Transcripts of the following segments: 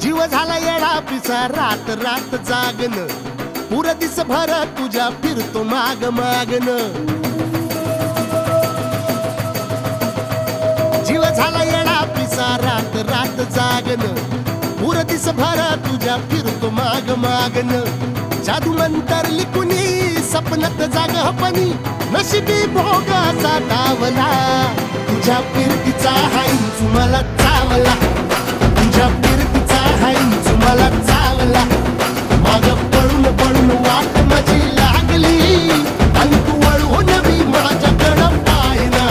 जीव झाला येडा पिसा रात रात जागन पुर दिस भर तुझ्या फिरतो माग मागन जीव झाला येडा पिसा रात रात जागन पुर दिस भर तुझ्या फिरतो माग मागन जादू मंतर लिकुनी सपनत जाग हपनी नशिबी भोगाचा डावला तुझ्या फिरतीचा हाईंच मला चावला तुझ्या फिरतीचा हाईंच मला चावला माग पळून पळून वाट माझी लागली आणि तू वळून मी माझ्याकडं पाहिना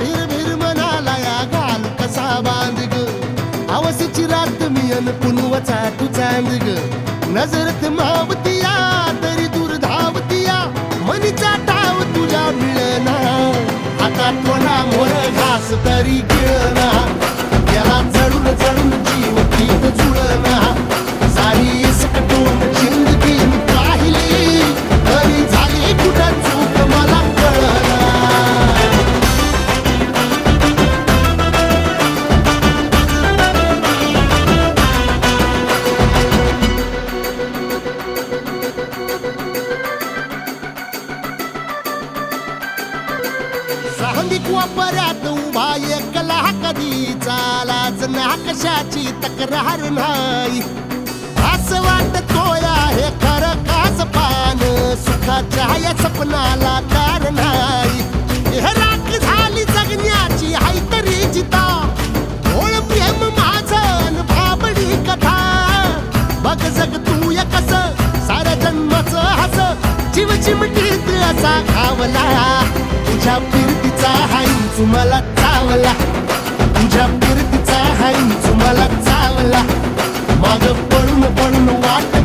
भीर भीर मनाला या घाल कसा बांध ग आवसीची रात मी अन पुनवचा तू चांद ग नजरत मावतिया तरी दूर धावतिया मनीचा टाव तुझ्या मिळना हातात कोणा मोर घास तरी गिळना याला जळून जळून जीव पीत जुळना सारी सकटून जिंदगी पाहिली तरी झाली कुठं चूक मला कळना सांगिक वापऱ्यात उभा एकला कधी चालाच ना कशाची तक्रार नाही असं वाटतोय हे खरं काच पान सुखाच्या या सपनाला कार नाही हे राख झाली जगण्याची हाय तरी जिता ओळ प्रेम माझं भाबडी कथा बघ जग तू या कस साऱ्या जन्माचं हस जीव चिमटीत असा खावला तुझ्या फिरतीचा हाईंच मला चावला तुझ्या फिरतीचा हाईंच मला चावला माग पळून पळून वाट